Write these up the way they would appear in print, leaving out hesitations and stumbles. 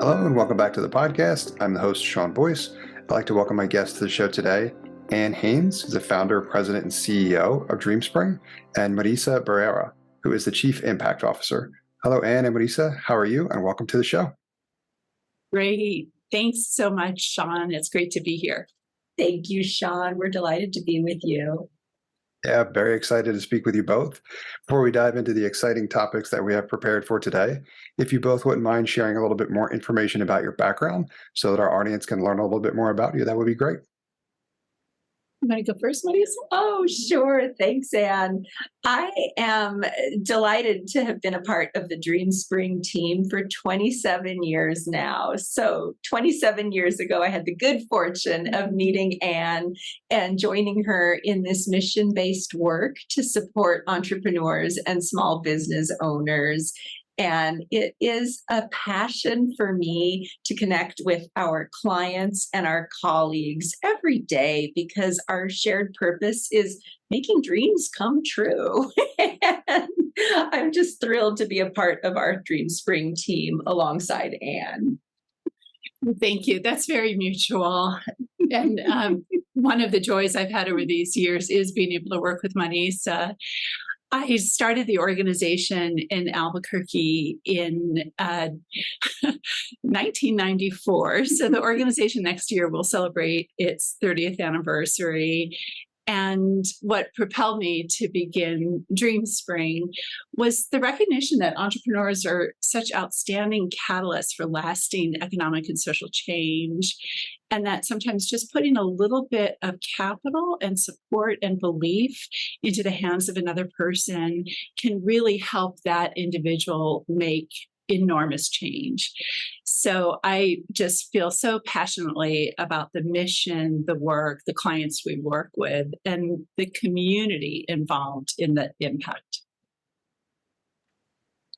Hello and welcome back to the podcast. I'm the host, Sean Boyce. I'd like to welcome my guest to the show today, Haynes, who's the founder, president, and CEO of DreamSpring, and Marisa Barrera, who is the chief impact officer. Hello, Anne and Marisa. How are you? And welcome to the show. Great. Thanks so much, Sean. It's great to be here. Thank you, Sean. We're delighted to be with you. Yeah, very excited to speak with you both. Before we dive into the exciting topics that we have prepared for today, if you both wouldn't mind sharing a little bit more information about your background so that our audience can learn a little bit more about you, that would be great. You want to go first, Marisa? Oh, sure. Thanks, Anne. I am delighted to have been a part of the DreamSpring team for 27 years now. So 27 years ago, I had the good fortune of meeting Anne and joining her in this mission-based work to support entrepreneurs and small business owners. And it is a passion for me to connect with our clients and our colleagues every day because our shared purpose is making dreams come true. And I'm just thrilled to be a part of our DreamSpring team alongside Anne. Thank you. That's very mutual. And one of the joys I've had over these years is being able to work with Marisa. I started the organization in Albuquerque in 1994. So the organization next year will celebrate its 30th anniversary. And what propelled me to begin DreamSpring was the recognition that entrepreneurs are such outstanding catalysts for lasting economic and social change, and that sometimes just putting a little bit of capital and support and belief into the hands of another person can really help that individual make enormous change. So I just feel so passionately about the mission, the work, the clients we work with, and the community involved in the impact.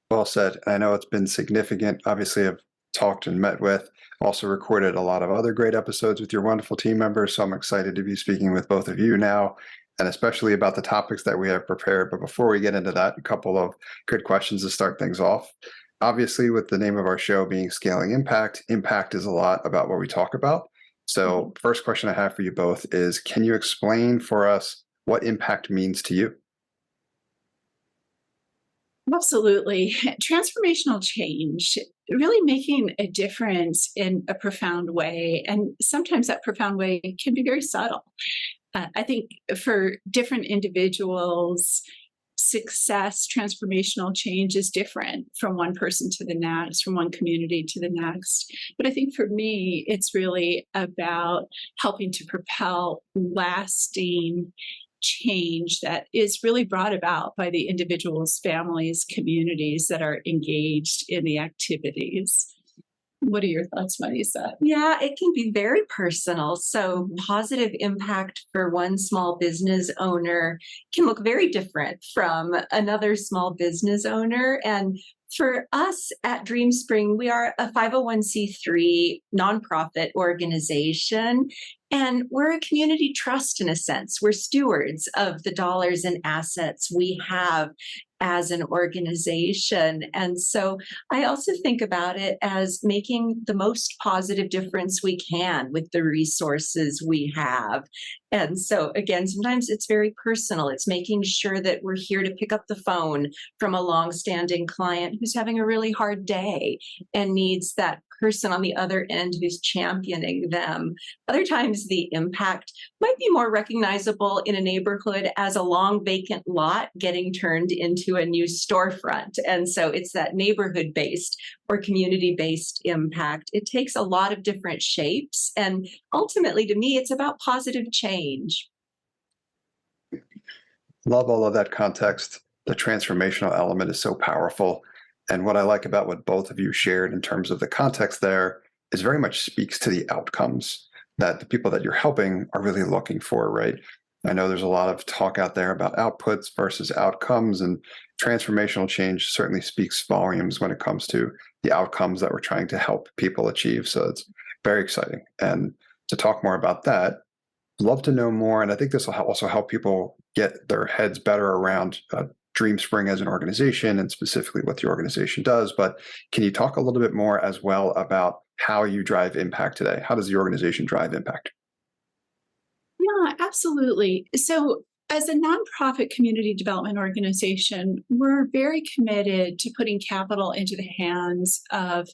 Well said. I know it's been significant. Obviously, I've talked and met with, also recorded a lot of other great episodes with your wonderful team members. So I'm excited to be speaking with both of you now, and especially about the topics that we have prepared. But before we get into that, a couple of good questions to start things off. Obviously, with the name of our show being Scaling Impact, impact is a lot about what we talk about. So first question I have for you both is, can you explain for us what impact means to you? Absolutely. Transformational change, really making a difference in a profound way. And sometimes that profound way can be very subtle. I think for different individuals, success, transformational change is different from one person to the next, from one community to the next. But I think for me, it's really about helping to propel lasting change that is really brought about by the individuals, families, communities that are engaged in the activities. What are your thoughts, Marisa? Yeah, it can be very personal. So positive impact for one small business owner can look very different from another small business owner. And for us at DreamSpring, we are a 501c3 nonprofit organization, and we're a community trust in a sense. We're stewards of the dollars and assets we have as an organization. And so I also think about it as making the most positive difference we can with the resources we have. And so again, sometimes it's very personal. It's making sure that we're here to pick up the phone from a longstanding client who's having a really hard day and needs that person on the other end who's championing them. Other times the impact might be more recognizable in a neighborhood as a long vacant lot getting turned into a new storefront. And so it's that neighborhood-based or community-based impact. It takes a lot of different shapes. And ultimately, to me, it's about positive change. Love all of that context. The transformational element is so powerful. And what I like about what both of you shared in terms of the context there is very much speaks to the outcomes that the people that you're helping are really looking for, right? I know there's a lot of talk out there about outputs versus outcomes, and transformational change certainly speaks volumes when it comes to the outcomes that we're trying to help people achieve. So it's very exciting. And to talk more about that, I'd love to know more. And I think this will also help people get their heads better around DreamSpring as an organization and specifically what the organization does, but can you talk a little bit more as well about how you drive impact today? How does the organization drive impact? Yeah, absolutely. So, as a nonprofit community development organization, we're very committed to putting capital into the hands of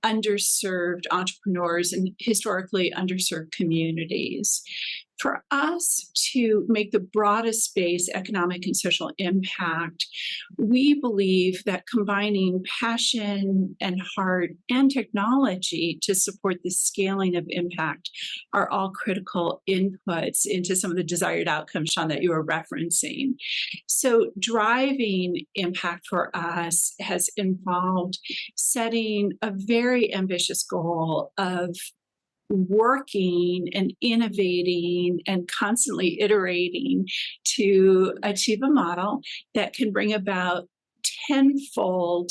underserved entrepreneurs and historically underserved communities. For us to make the broadest base economic and social impact, we believe that combining passion and heart and technology to support the scaling of impact are all critical inputs into some of the desired outcomes, Sean, that you were referencing. So driving impact for us has involved setting a very ambitious goal of working and innovating and constantly iterating to achieve a model that can bring about tenfold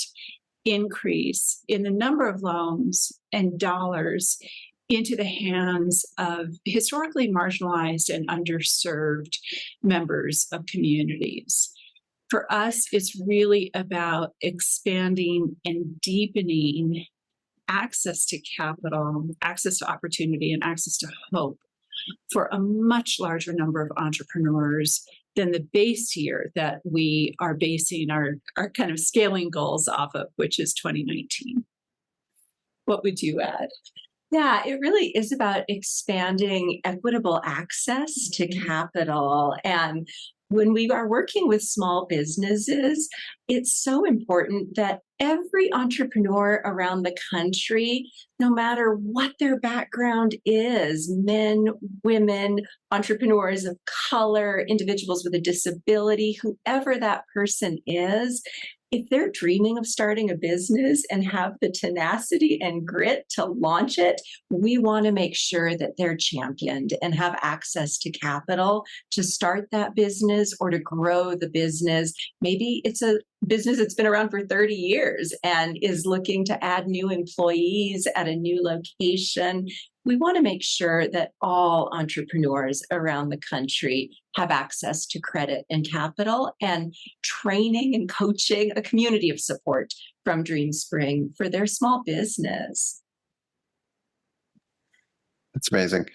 increase in the number of loans and dollars into the hands of historically marginalized and underserved members of communities. For us, it's really about expanding and deepening access to capital, access to opportunity, and access to hope for a much larger number of entrepreneurs than the base year that we are basing our kind of scaling goals off of, which is 2019. What would you add? Yeah, it really is about expanding equitable access to capital. And when we are working with small businesses, it's so important that every entrepreneur around the country, no matter what their background is, men, women, entrepreneurs of color, individuals with a disability, whoever that person is, if they're dreaming of starting a business and have the tenacity and grit to launch it, we want to make sure that they're championed and have access to capital to start that business or to grow the business. Maybe it's a business that's been around for 30 years and is looking to add new employees at a new location. We want to make sure that all entrepreneurs around the country have access to credit and capital, and training and coaching, a community of support from DreamSpring for their small business. It's amazing.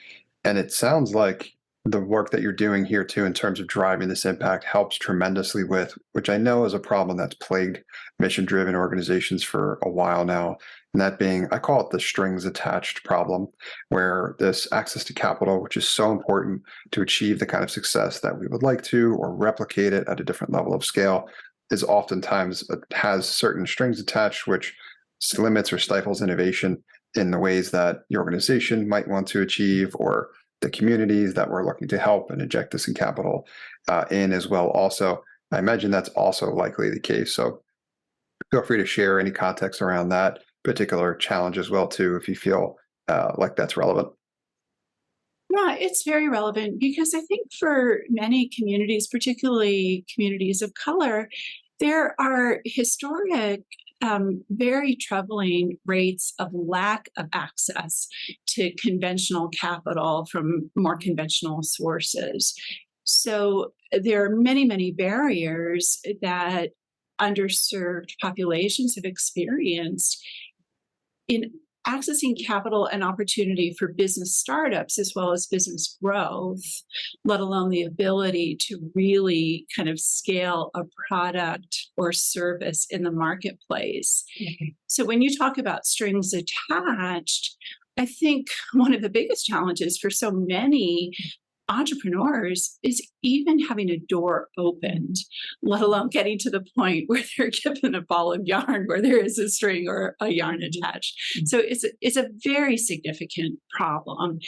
And it sounds like the work that you're doing here too, in terms of driving this impact, helps tremendously with, which I know is a problem that's plagued mission-driven organizations for a while now. And that being, I call it the strings attached problem, where this access to capital, which is so important to achieve the kind of success that we would like to, or replicate it at a different level of scale, is oftentimes has certain strings attached, which limits or stifles innovation in the ways that the organization might want to achieve, or the communities that we're looking to help and inject this in capital in as well. Also, I imagine that's also likely the case. So feel free to share any context around that particular challenge as well too, if you feel like that's relevant. Yeah, it's very relevant because I think for many communities, particularly communities of color, there are historic very troubling rates of lack of access to conventional capital from more conventional sources. So there are many, many barriers that underserved populations have experienced in accessing capital and opportunity for business startups as well as business growth, let alone the ability to really kind of scale a product or service in the marketplace. Mm-hmm. So when you talk about strings attached, I think one of the biggest challenges for so many entrepreneurs is even having a door opened, let alone getting to the point where they're given a ball of yarn where there is a string or a yarn attached. So it's a very significant problem.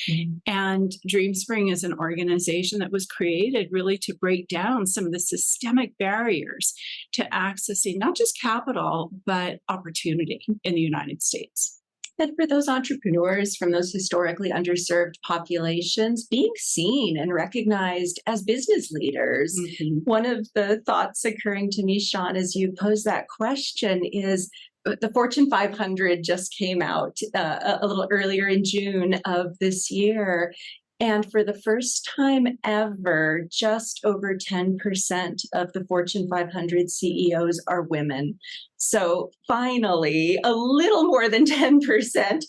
And DreamSpring is an organization that was created really to break down some of the systemic barriers to accessing not just capital, but opportunity in the United States. And for those entrepreneurs from those historically underserved populations, being seen and recognized as business leaders. Mm-hmm. One of the thoughts occurring to me, Sean, as you pose that question is the Fortune 500 just came out a little earlier in June of this year. And for the first time ever, just over 10% of the Fortune 500 CEOs are women. So finally, a little more than 10%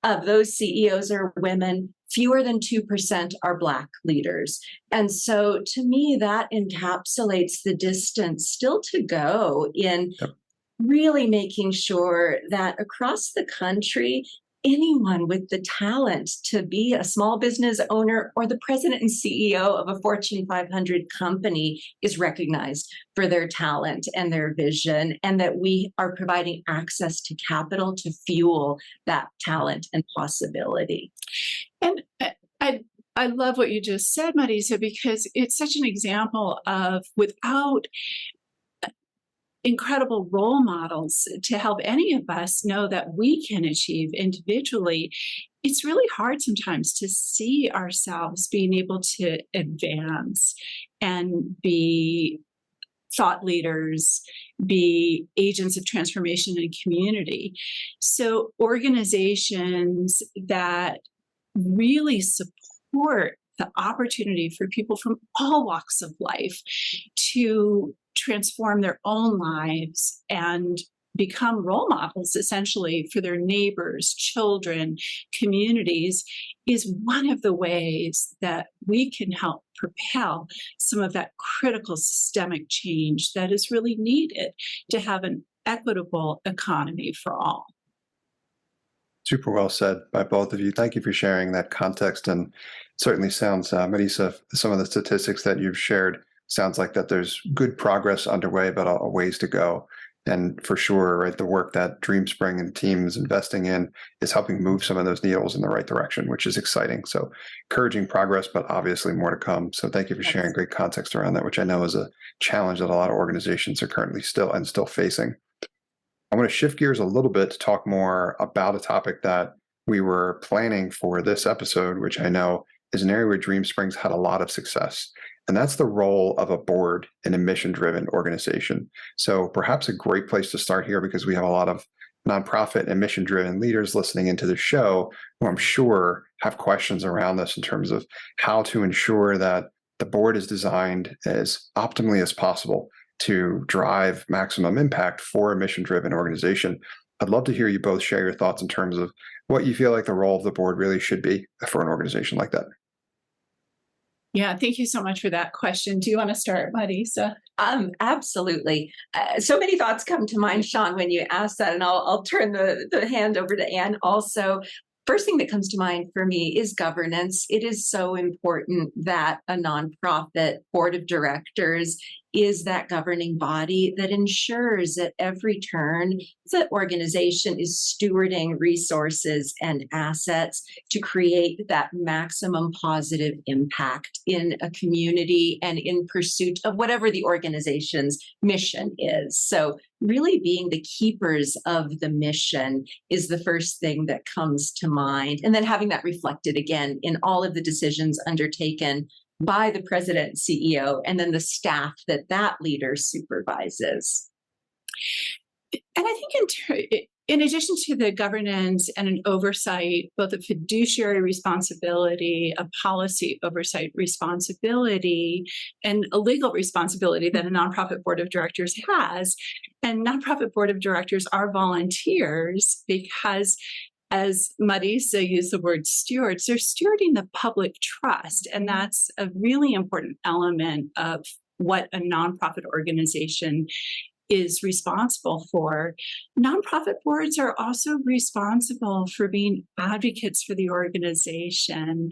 of those CEOs are women. Fewer than 2% are Black leaders. And so to me, that encapsulates the distance still to go in really making sure that across the country, anyone with the talent to be a small business owner or the president and CEO of a Fortune 500 company is recognized for their talent and their vision, and that we are providing access to capital to fuel that talent and possibility. And I love what you just said, Marisa, because it's such an example of without incredible role models to help any of us know that we can achieve individually, it's really hard sometimes to see ourselves being able to advance and be thought leaders, be agents of transformation in community. So organizations that really support the opportunity for people from all walks of life to transform their own lives and become role models essentially for their neighbors, children, communities is one of the ways that we can help propel some of that critical systemic change that is really needed to have an equitable economy for all. Super well said by both of you. Thank you for sharing that context. And it certainly sounds, Marisa, some of the statistics that you've shared sounds like that there's good progress underway, but a ways to go. And for sure, right, the work that DreamSpring and team is investing in is helping move some of those needles in the right direction, which is exciting. So encouraging progress, but obviously more to come. So thank you for sharing great context around that, which I know is a challenge that a lot of organizations are currently still facing. I want to shift gears a little bit to talk more about a topic that we were planning for this episode, which I know is an area where DreamSpring's had a lot of success. And that's the role of a board in a mission-driven organization. So perhaps a great place to start here, because we have a lot of nonprofit and mission-driven leaders listening into the show who I'm sure have questions around this in terms of how to ensure that the board is designed as optimally as possible to drive maximum impact for a mission-driven organization. I'd love to hear you both share your thoughts in terms of what you feel like the role of the board really should be for an organization like that. Yeah, thank you so much for that question. Do you want to start, Marisa? Absolutely. So many thoughts come to mind, Sean, when you ask that, and I'll turn the hand over to Anne also. First thing that comes to mind for me is governance. It is so important that a nonprofit board of directors is that governing body that ensures at every turn the organization is stewarding resources and assets to create that maximum positive impact in a community and in pursuit of whatever the organization's mission is. So really being the keepers of the mission is the first thing that comes to mind. And then having that reflected again in all of the decisions undertaken by the president and CEO, and then the staff that leader supervises. And I think in addition to the governance and an oversight, both a fiduciary responsibility, a policy oversight responsibility, and a legal responsibility that a nonprofit board of directors has, and nonprofit board of directors are volunteers because, as Marisa used the word stewards, they're stewarding the public trust. And that's a really important element of what a nonprofit organization is responsible for. Nonprofit boards are also responsible for being advocates for the organization,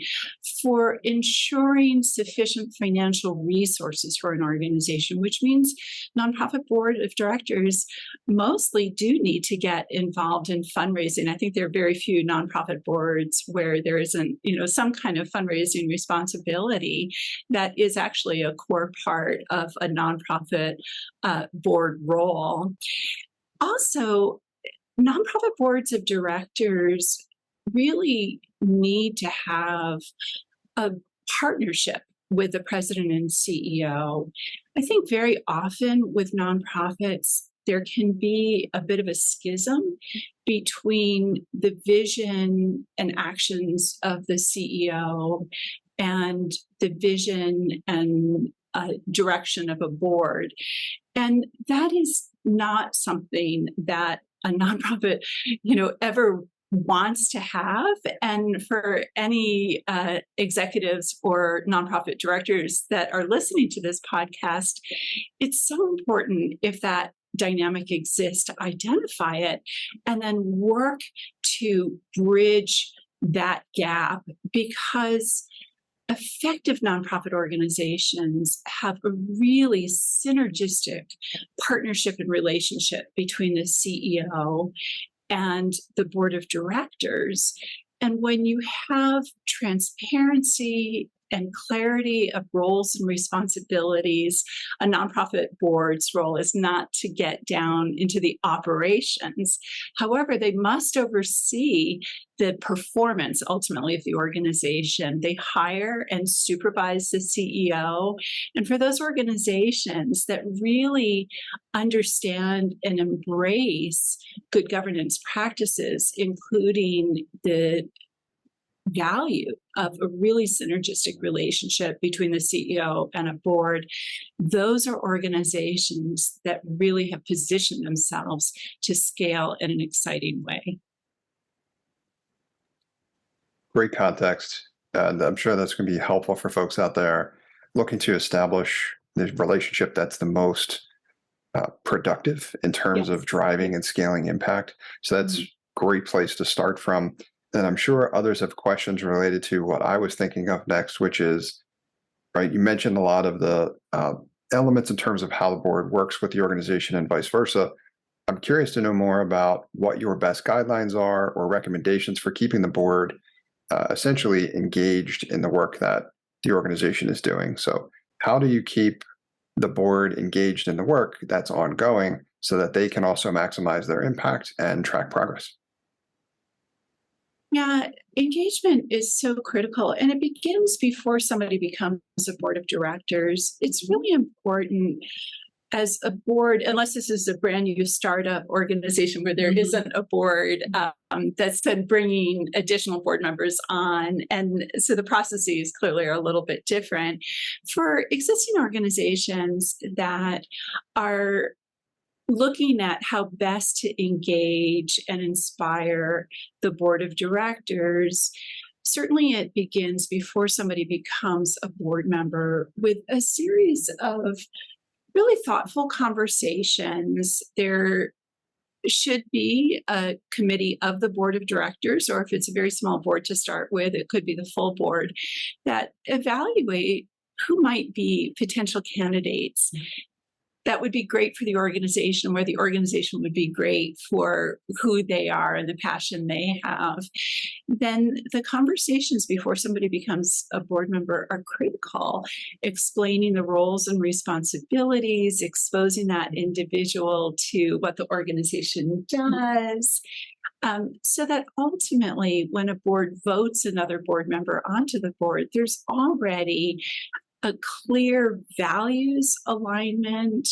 for ensuring sufficient financial resources for an organization, which means nonprofit board of directors mostly do need to get involved in fundraising. I think there are very few nonprofit boards where there isn't, some kind of fundraising responsibility that is actually a core part of a nonprofit board role. Also, nonprofit boards of directors really need to have a partnership with the president and CEO. I think very often with nonprofits, there can be a bit of a schism between the vision and actions of the CEO and the vision and direction of a board. And that is not something that a nonprofit, ever wants to have. And for any executives or nonprofit directors that are listening to this podcast, it's so important, if that dynamic exists, to identify it and then work to bridge that gap, because effective nonprofit organizations have a really synergistic partnership and relationship between the CEO and the board of directors. And when you have transparency and clarity of roles and responsibilities, a nonprofit board's role is not to get down into the operations. However, they must oversee the performance ultimately of the organization. They hire and supervise the CEO. And for those organizations that really understand and embrace good governance practices, including the value of a really synergistic relationship between the CEO and a board, those are organizations that really have positioned themselves to scale in an exciting way. Great context. And I'm sure that's going to be helpful for folks out there looking to establish the relationship that's the most productive in terms of driving and scaling impact. So that's a great place to start from. And I'm sure others have questions related to what I was thinking of next, which is, right, you mentioned a lot of the elements in terms of how the board works with the organization and vice versa. I'm curious to know more about what your best guidelines are or recommendations for keeping the board essentially engaged in the work that the organization is doing. So how do you keep the board engaged in the work that's ongoing so that they can also maximize their impact and track progress? Yeah, engagement is so critical, and it begins before somebody becomes a board of directors. It's really important as a board, unless this is a brand new startup organization where there isn't a board that's been bringing additional board members on. And so the processes clearly are a little bit different. For existing organizations that are looking at how best to engage and inspire the board of directors, certainly it begins before somebody becomes a board member with a series of really thoughtful conversations. There should be a committee of the board of directors, or if it's a very small board to start with, it could be the full board, that evaluate who might be potential candidates that would be great for the organization, where the organization would be great for who they are and the passion they have. Then the conversations before somebody becomes a board member are critical, explaining the roles and responsibilities, exposing that individual to what the organization does, so that ultimately when a board votes another board member onto the board, there's already a clear values alignment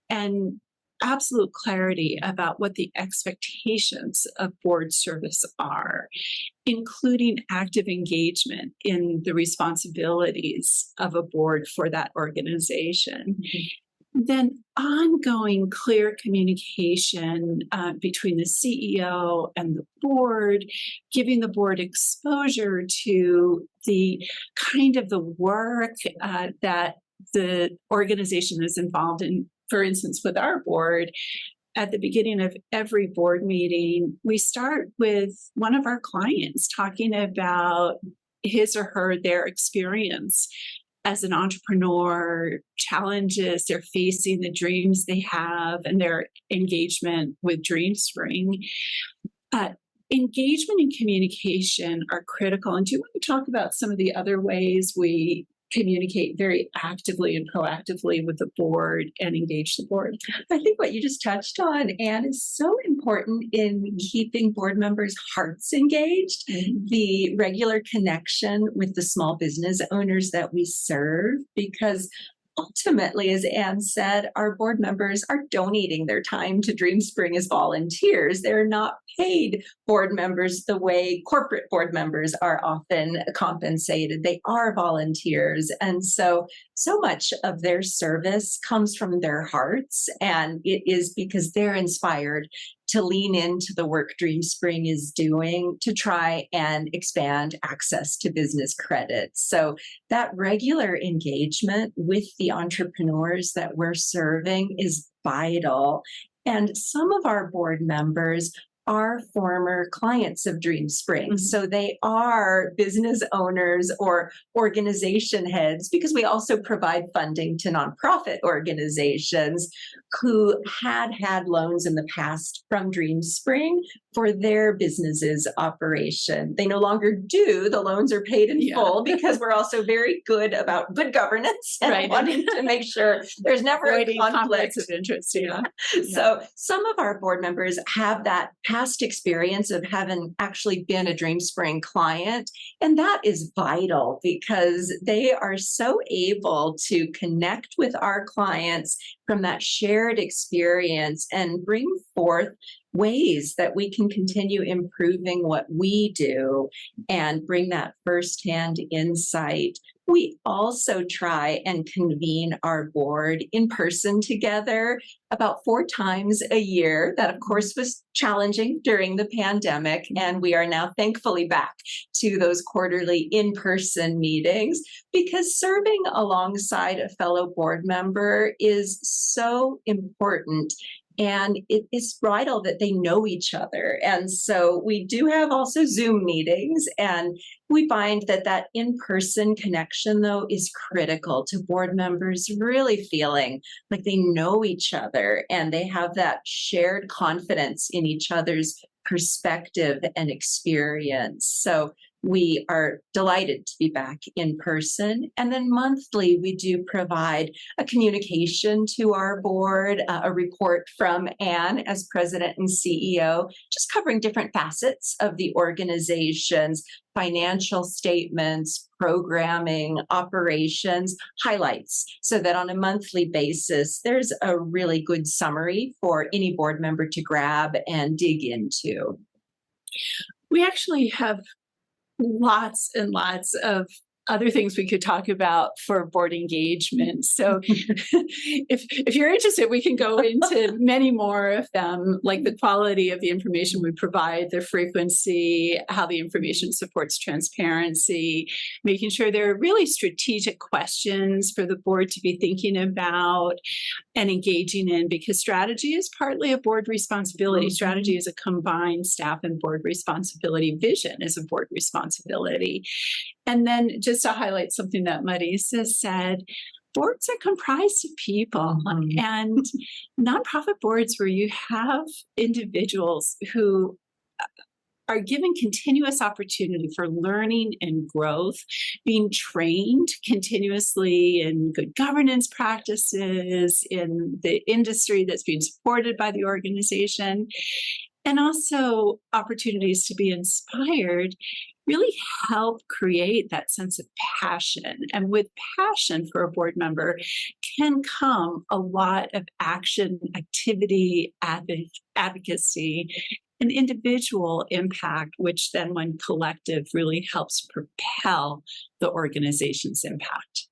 and absolute clarity about what the expectations of board service are, including active engagement in the responsibilities of a board for that organization. Then ongoing clear communication between the CEO and the board, giving the board exposure to the kind of the work that the organization is involved in. For instance, with our board, at the beginning of every board meeting, we start with one of our clients talking about his or their experience as an entrepreneur, challenges they're facing, the dreams they have, and their engagement with DreamSpring. Engagement and communication are critical. And do you want to talk about some of the other ways we communicate very actively and proactively with the board and engage the board? I think what you just touched on, Anne, is so important in keeping board members' hearts engaged. The regular connection with the small business owners that we serve, because ultimately, as Anne said, our board members are donating their time to DreamSpring as volunteers. They're not paid board members the way corporate board members are often compensated. They are volunteers. And so much of their service comes from their hearts, and it is because they're inspired to lean into the work DreamSpring is doing to try and expand access to business credit. So that regular engagement with the entrepreneurs that we're serving is vital. And some of our board members are former clients of DreamSpring. So they are business owners or organization heads, because we also provide funding to nonprofit organizations who had loans in the past from DreamSpring for their business's operation. They no longer do. The loans are paid in full, because we're also very good about good governance and wanting to make sure there's never a conflict of interest. So some of our board members have that past experience of having actually been a DreamSpring client, and that is vital because they are so able to connect with our clients from that shared experience and bring forth ways that we can continue improving what we do and bring that firsthand insight. We also try and convene our board in person together about 4 times a year. That, of course, was challenging during the pandemic, and we are now thankfully back to those quarterly in-person meetings, because serving alongside a fellow board member is so important. And it is vital that they know each other. And so we do have also Zoom meetings, and we find that in-person connection, though, is critical to board members really feeling like they know each other and they have that shared confidence in each other's perspective and experience. So we are delighted to be back in person. And then monthly, we do provide a communication to our board, a report from Anne as president and CEO, just covering different facets of the organization's financial statements, programming, operations, highlights, so that on a monthly basis, there's a really good summary for any board member to grab and dig into. We actually have lots and lots of other things we could talk about for board engagement. So if you're interested, we can go into many more of them, like the quality of the information we provide, the frequency, how the information supports transparency, making sure there are really strategic questions for the board to be thinking about and engaging in, because strategy is partly a board responsibility. Strategy is a combined staff and board responsibility. Vision is a board responsibility. And then just to highlight something that Marisa said, boards are comprised of people, and nonprofit boards where you have individuals who are given continuous opportunity for learning and growth, being trained continuously in good governance practices, in the industry that's being supported by the organization, and also opportunities to be inspired, really help create that sense of passion. And with passion for a board member can come a lot of action, activity, advocacy, and individual impact, which then, when collective, really helps propel the organization's impact.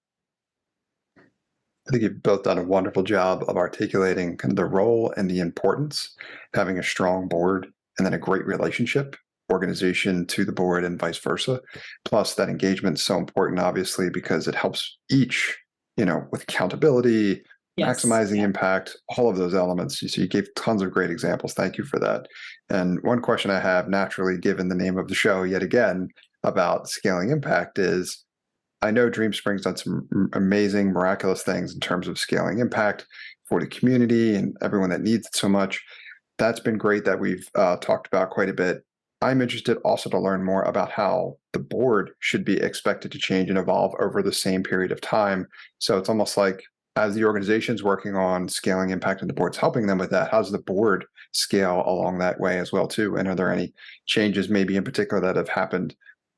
I think you've both done a wonderful job of articulating kind of the role and the importance of having a strong board and then a great relationship, organization to the board and vice versa. Plus, that engagement is so important, obviously, because it helps each, with accountability, maximizing impact, all of those elements. So you gave tons of great examples. Thank you for that. And one question I have, naturally, given the name of the show yet again, about scaling impact is, I know DreamSpring's done some amazing, miraculous things in terms of scaling impact for the community and everyone that needs it so much. That's been great that we've talked about quite a bit. I'm interested also to learn more about how the board should be expected to change and evolve over the same period of time. So it's almost like, as the organization's working on scaling impact and the board's helping them with that, how does the board scale along that way as well too? And are there any changes maybe in particular that have happened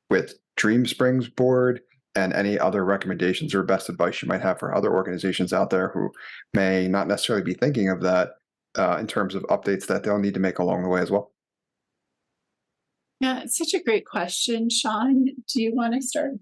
with DreamSpring's board and any other recommendations or best advice you might have for other organizations out there who may not necessarily be thinking of that in terms of updates that they'll need to make along the way as well. Yeah, it's such a great question, Sean. Do you want to start?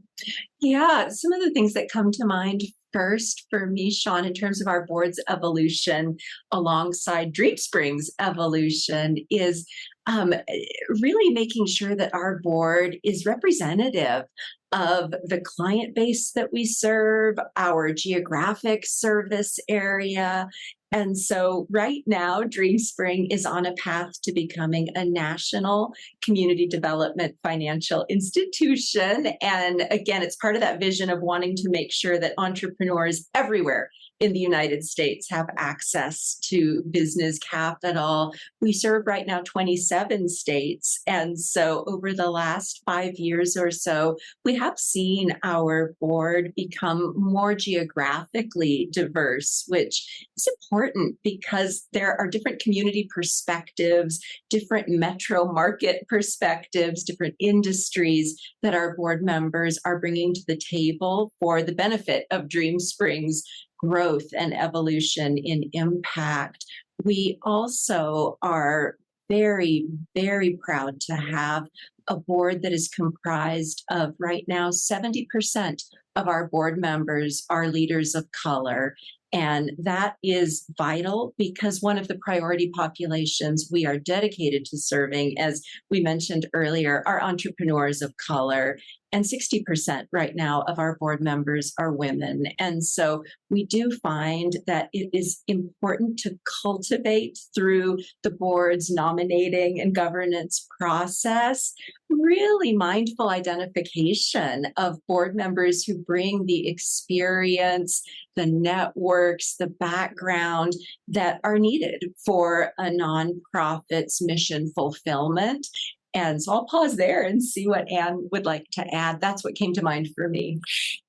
Yeah, some of the things that come to mind first for me, Sean, in terms of our board's evolution alongside DreamSpring's evolution is really making sure that our board is representative of the client base that we serve, our geographic service area. And so right now, DreamSpring is on a path to becoming a national community development financial institution. And again, it's part of that vision of wanting to make sure that entrepreneurs everywhere in the United States have access to business capital. We serve right now 27 states. And so over the last 5 years or so, we have seen our board become more geographically diverse, which is important because there are different community perspectives, different metro market perspectives, different industries that our board members are bringing to the table for the benefit of DreamSpring's growth and evolution in impact. We also are very, very proud to have a board that is comprised of right now 70% of our board members are leaders of color. And that is vital because one of the priority populations we are dedicated to serving, as we mentioned earlier, are entrepreneurs of color. And 60% right now of our board members are women. And so we do find that it is important to cultivate through the board's nominating and governance process, really mindful identification of board members who bring the experience, the networks, the background that are needed for a nonprofit's mission fulfillment. And so I'll pause there and see what Anne would like to add. That's what came to mind for me.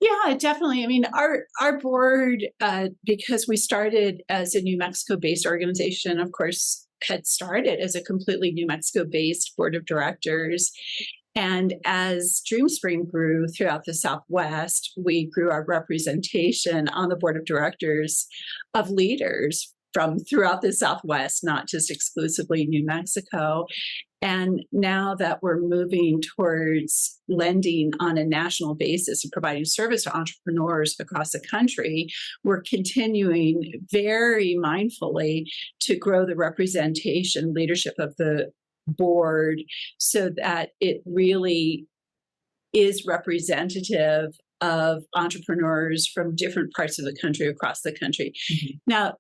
Yeah, definitely. I mean, our board, because we started as a New Mexico-based organization, of course, had started as a completely New Mexico-based board of directors. And as DreamSpring grew throughout the Southwest, we grew our representation on the board of directors of leaders from throughout the Southwest, not just exclusively New Mexico. And now that we're moving towards lending on a national basis and providing service to entrepreneurs across the country, we're continuing very mindfully to grow the representation leadership of the board so that it really is representative of entrepreneurs from different parts of the country, across the country. Mm-hmm. Now,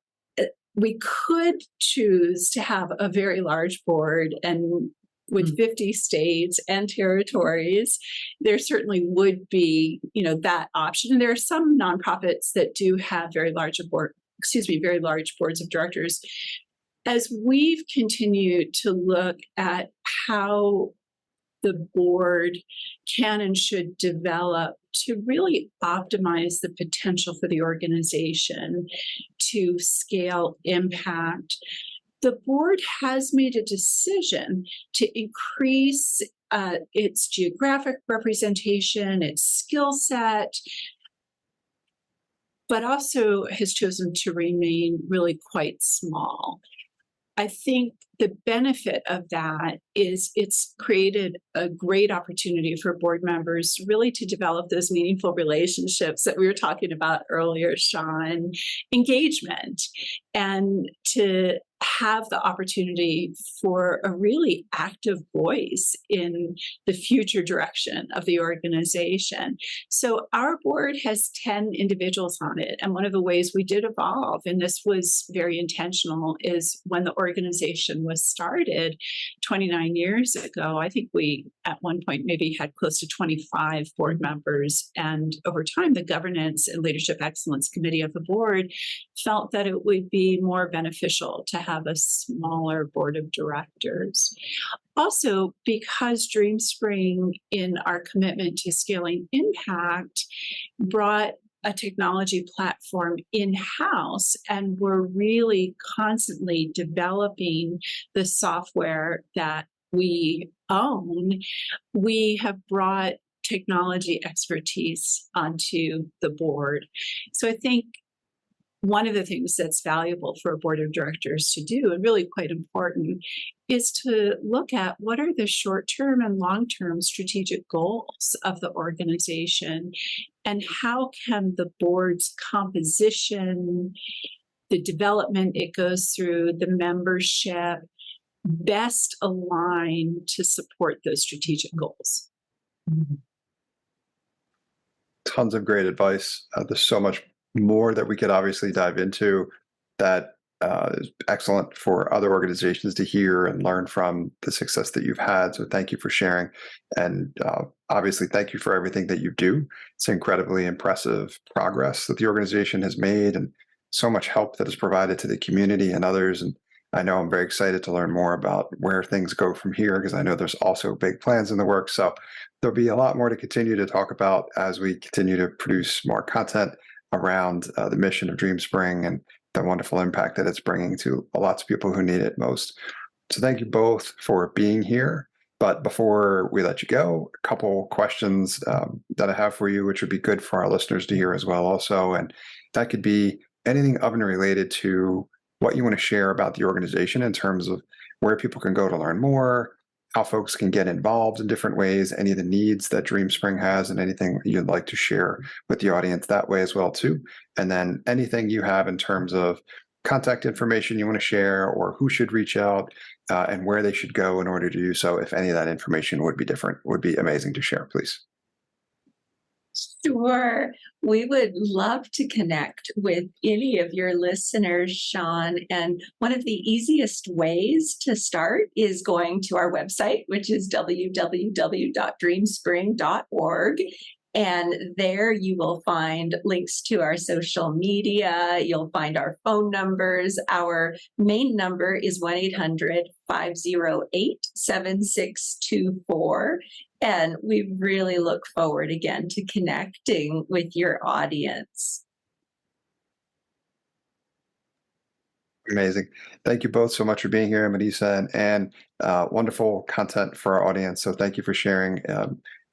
we could choose to have a very large board, and with 50 states and territories, there certainly would be, that option. And there are some nonprofits that do have very large boards of directors. As we've continued to look at how the board can and should develop to really optimize the potential for the organization to scale impact, the board has made a decision to increase its geographic representation, its skill set, but also has chosen to remain really quite small. I think the benefit of that is it's created a great opportunity for board members really to develop those meaningful relationships that we were talking about earlier, Sean, engagement, and to have the opportunity for a really active voice in the future direction of the organization. So our board has 10 individuals on it. And one of the ways we did evolve, and this was very intentional, is when the organization was started 29 years ago, I think we at one point maybe had close to 25 board members. And over time, the Governance and Leadership Excellence Committee of the board felt that it would be more beneficial to have a smaller board of directors. Also, because DreamSpring, in our commitment to scaling impact, brought a technology platform in-house, and we're really constantly developing the software that we own, we have brought technology expertise onto the board. So I think one of the things that's valuable for a board of directors to do, and really quite important, is to look at what are the short-term and long-term strategic goals of the organization, and how can the board's composition, the development it goes through, the membership, best align to support those strategic goals. Tons of great advice. There's so much more that we could obviously dive into that is excellent for other organizations to hear and learn from the success that you've had. So thank you for sharing. And obviously, thank you for everything that you do. It's incredibly impressive progress that the organization has made and so much help that is provided to the community and others. And I know I'm very excited to learn more about where things go from here, because I know there's also big plans in the works. So there'll be a lot more to continue to talk about as we continue to produce more content around the mission of DreamSpring and the wonderful impact that it's bringing to lots of people who need it most. So thank you both for being here. But before we let you go, a couple questions that I have for you, which would be good for our listeners to hear as well also. And that could be anything oven related to what you want to share about the organization in terms of where people can go to learn more, how folks can get involved in different ways, any of the needs that DreamSpring has, and anything you'd like to share with the audience that way as well too. And then anything you have in terms of contact information you want to share, or who should reach out and where they should go in order to do so. If any of that information would be amazing to share, please. Sure. We would love to connect with any of your listeners, Sean. And one of the easiest ways to start is going to our website, which is www.dreamspring.org. And there you will find links to our social media. You'll find our phone numbers. Our main number is 1-800-508-7624. And we really look forward again to connecting with your audience. Amazing. Thank you both so much for being here, Marisa, and wonderful content for our audience. So thank you for sharing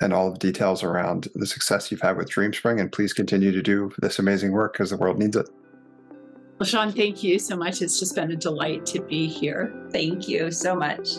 and all the details around the success you've had with DreamSpring. And please continue to do this amazing work because the world needs it. Well, Sean, thank you so much. It's just been a delight to be here. Thank you so much.